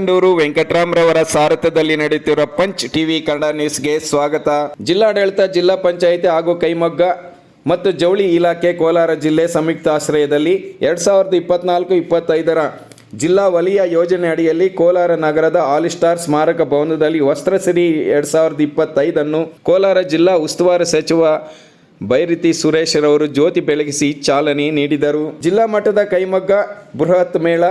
ಕಿತ್ತಂಡೂರು ವೆಂಕಟರಾಮ್ರವರ ಸಾರಥ್ಯದಲ್ಲಿ ನಡೆಯುತ್ತಿರುವ punch TV Kannada ನ್ಯೂಸ್ಗೆ ಸ್ವಾಗತ. ಜಿಲ್ಲಾಡಳಿತ, ಜಿಲ್ಲಾ ಪಂಚಾಯಿತಿ ಹಾಗೂ ಕೈಮಗ್ಗ ಮತ್ತು ಜವಳಿ ಇಲಾಖೆ ಕೋಲಾರ ಜಿಲ್ಲೆ ಸಂಯುಕ್ತ ಆಶ್ರಯದಲ್ಲಿ 2024-25 ಜಿಲ್ಲಾ ವಲಯ ಯೋಜನೆ ಅಡಿಯಲ್ಲಿ ಕೋಲಾರ ನಗರದ ಆಲ್ ಸ್ಟಾರ್ ಸ್ಮಾರಕ ಭವನದಲ್ಲಿ ವಸ್ತ್ರಸಿರಿ 2025 ಅನ್ನು ಕೋಲಾರ ಜಿಲ್ಲಾ ಉಸ್ತುವಾರಿ ಸಚಿವ ಬೈರತಿ ಸುರೇಶ್ ರವರು ಜ್ಯೋತಿ ಬೆಳಗಿಸಿ ಚಾಲನೆ ನೀಡಿದರು. ಜಿಲ್ಲಾ ಮಟ್ಟದ ಕೈಮಗ್ಗ ಬೃಹತ್ ಮೇಳ,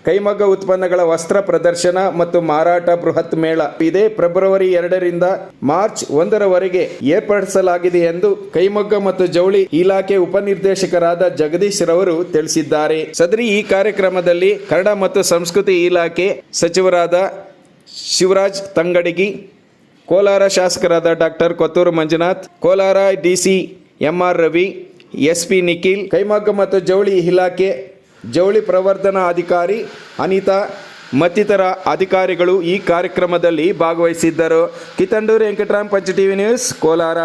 ಕೈಮಗ್ಗ ಉತ್ಪನ್ನಗಳ ವಸ್ತ್ರ ಪ್ರದರ್ಶನ ಮತ್ತು ಮಾರಾಟ ಬೃಹತ್ ಮೇಳ ಇದೇ ಫೆಬ್ರವರಿ 2 ರಿಂದ ಮಾರ್ಚ್ 1 ರವರೆಗೆ ಏರ್ಪಡಿಸಲಾಗಿದೆ ಎಂದು ಕೈಮಗ್ಗ ಮತ್ತು ಜವಳಿ ಇಲಾಖೆ ಉಪನಿರ್ದೇಶಕರಾದ ಜಗದೀಶ್ ರವರು ತಿಳಿಸಿದ್ದಾರೆ. ಸದರಿ ಈ ಕಾರ್ಯಕ್ರಮದಲ್ಲಿ ಕನ್ನಡ ಮತ್ತು ಸಂಸ್ಕೃತಿ ಇಲಾಖೆ ಸಚಿವರಾದ ಶಿವರಾಜ್ ತಂಗಡಗಿ, ಕೋಲಾರ ಶಾಸಕರಾದ doctor Kothur Manjunath, Kolar DC MR Ravi, SP Nikhil, ಕೈಮಗ್ಗ ಮತ್ತು ಜವಳಿ ಇಲಾಖೆ ಜವಳಿ ಪ್ರವರ್ಧನಾ ಅಧಿಕಾರಿ ಅನಿತಾ ಮತ್ತಿತರ ಅಧಿಕಾರಿಗಳು ಈ ಕಾರ್ಯಕ್ರಮದಲ್ಲಿ ಭಾಗವಹಿಸಿದ್ದರು. Kittandur Venkatram, punch TV news, Kolar.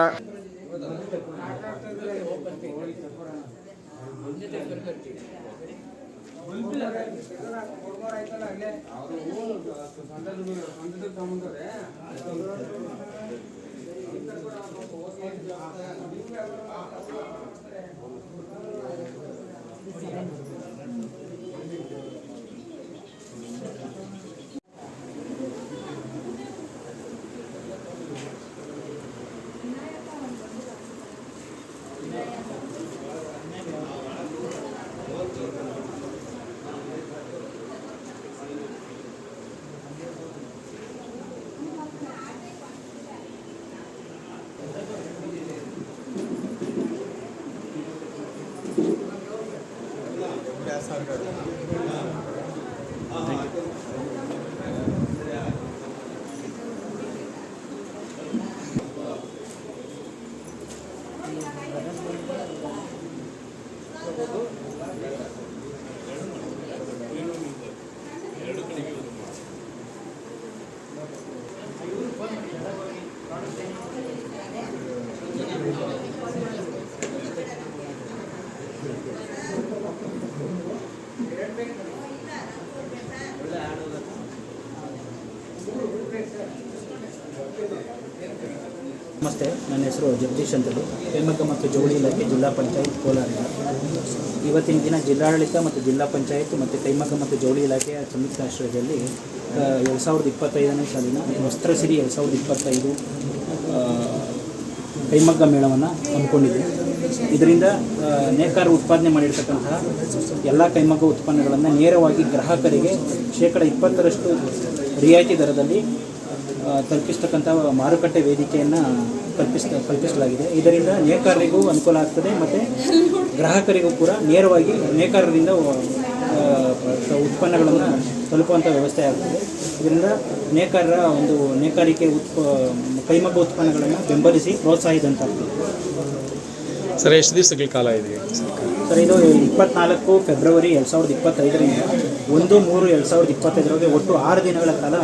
ನಮಸ್ತೆ, ನನ್ನ ಹೆಸರು ಜಗದೀಶ್ ಅಂತೇಳಿ, ಕೈಮಗ್ಗ ಮತ್ತು ಜವಳಿ ಇಲಾಖೆ ಜಿಲ್ಲಾ ಪಂಚಾಯತ್ ಕೋಲಾರ. ಇವತ್ತಿನ ದಿನ ಜಿಲ್ಲಾಡಳಿತ ಮತ್ತು ಜಿಲ್ಲಾ ಪಂಚಾಯತ್ ಮತ್ತು ಕೈಮಗ್ಗ ಮತ್ತು ಜವಳಿ ಇಲಾಖೆಯ ಸಂಯುಕ್ತ ಆಶ್ರಯದಲ್ಲಿ 2025ನೇ ಸಾಲಿನ ವಸ್ತ್ರಸಿರಿ 2025 ಕೈಮಗ್ಗ ಮೇಳವನ್ನು ಹಮ್ಮಿಕೊಂಡಿದೆ. ಇದರಿಂದ ನೇಕಾರ ಉತ್ಪಾದನೆ ಮಾಡಿರ್ತಕ್ಕಂತಹ ಎಲ್ಲ ಕೈಮಗ್ಗ ಉತ್ಪನ್ನಗಳನ್ನು ನೇರವಾಗಿ ಗ್ರಾಹಕರಿಗೆ 20% ರಿಯಾಯಿತಿ ದರದಲ್ಲಿ ತಲುಪಿಸ್ತಕ್ಕಂಥ ಮಾರುಕಟ್ಟೆ ವೇದಿಕೆಯನ್ನು ಕಲ್ಪಿಸಲಾಗಿದೆ. ಇದರಿಂದ ನೇಕಾರರಿಗೂ ಅನುಕೂಲ ಆಗ್ತದೆ ಮತ್ತು ಗ್ರಾಹಕರಿಗೂ ಕೂಡ ನೇರವಾಗಿ ನೇಕಾರರಿಂದ ಉತ್ಪನ್ನಗಳನ್ನು ತಲುಪುವಂಥ ವ್ಯವಸ್ಥೆ ಆಗ್ತದೆ. ಇದರಿಂದ ನೇಕಾರರ ಒಂದು ನೇಕಾರಿಕೆ ಕೈಮಗ್ಗ ಉತ್ಪನ್ನಗಳನ್ನು ಬೆಂಬಲಿಸಿ ಪ್ರೋತ್ಸಾಹಿಸಿದಂತಾಗ್ತದೆ. ಸರ್, ಎಷ್ಟು ದಿವಸಗಳ ಕಾಲ ಇದೆ ಸರ್? ಇದು 24 ಫೆಬ್ರವರಿ 2025ರಿಂದ 1/3/2025 ಒಟ್ಟು 6 ದಿನಗಳ ಕಾಲ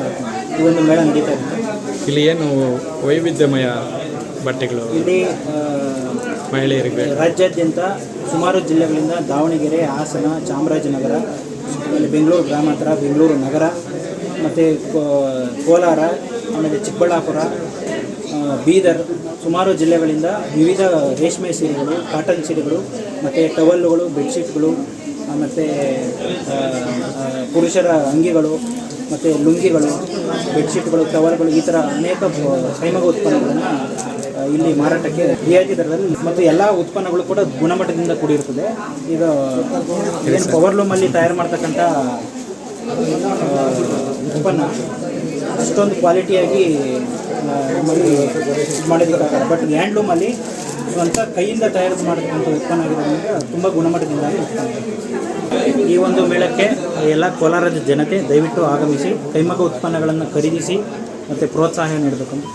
ಈ ಒಂದು ಮೇಳ ನಡೀತಾ ಇದೆ. ಇಲ್ಲಿ ಏನು ವೈವಿಧ್ಯಮಯ ಬಟ್ಟೆಗಳು ಇಲ್ಲಿ ಮಹಿಳೆಯರಿಗೆ ರಾಜ್ಯಾದ್ಯಂತ ಸುಮಾರು ಜಿಲ್ಲೆಗಳಿಂದ ದಾವಣಗೆರೆ, ಹಾಸನ, ಚಾಮರಾಜನಗರ, ಬೆಂಗಳೂರು ಗ್ರಾಮಾಂತರ, ಬೆಂಗಳೂರು ನಗರ ಮತ್ತು ಕೋಲಾರ, ಆಮೇಲೆ ಚಿಕ್ಕಬಳ್ಳಾಪುರ, ಬೀದರ್, ಸುಮಾರು ಜಿಲ್ಲೆಗಳಿಂದ ವಿವಿಧ ರೇಷ್ಮೆ ಸೀರೆಗಳು, ಕಾಟನ್ ಸೀರೆಗಳು ಮತ್ತು ಟವಲ್ಲುಗಳು, ಬೆಡ್ಶೀಟ್ಗಳು ಮತ್ತು ಪುರುಷರ ಅಂಗಿಗಳು ಮತ್ತು ಲುಂಗಿಗಳು, ಬೆಡ್ಶೀಟ್ಗಳು, ಟವಲ್ಗಳು, ಈ ಥರ ಅನೇಕ ಕೈಮಗ್ಗ ಉತ್ಪನ್ನಗಳನ್ನು ಇಲ್ಲಿ ಮಾರಾಟಕ್ಕೆ ರಿಯಾಯಿತಿ ದರದಲ್ಲಿ ಮತ್ತು ಎಲ್ಲ ಉತ್ಪನ್ನಗಳು ಕೂಡ ಗುಣಮಟ್ಟದಿಂದ ಕೂಡಿರುತ್ತದೆ. ಈಗ ಏನು ಪವರ್ಲೂಮಲ್ಲಿ ತಯಾರು ಮಾಡ್ತಕ್ಕಂಥ ಉತ್ಪನ್ನ ಅಷ್ಟೊಂದು ಕ್ವಾಲಿಟಿಯಾಗಿ ನಮ್ಮಲ್ಲಿ ಮಾಡಿರೋಕ್ಕಾಗಲ್ಲ. ಬಟ್ ಹ್ಯಾಂಡ್ಲೂಮಲ್ಲಿ ಸ್ವಂತ ಕೈಯಿಂದ ತಯಾರು ಮಾಡತಕ್ಕಂಥ ಉತ್ಪನ್ನ ಆಗಿರೋದ್ರಿಂದ ತುಂಬ ಗುಣಮಟ್ಟದಿಂದ ಈ ಒಂದು ಮೇಳಕ್ಕೆ ಎಲ್ಲ ಕೋಲಾರದ ಜನತೆ ದಯವಿಟ್ಟು ಆಗಮಿಸಿ ಕೈಮಗ್ಗ ಉತ್ಪನ್ನಗಳನ್ನು ಖರೀದಿಸಿ ಮತ್ತು ಪ್ರೋತ್ಸಾಹ ನೀಡಬೇಕಂತ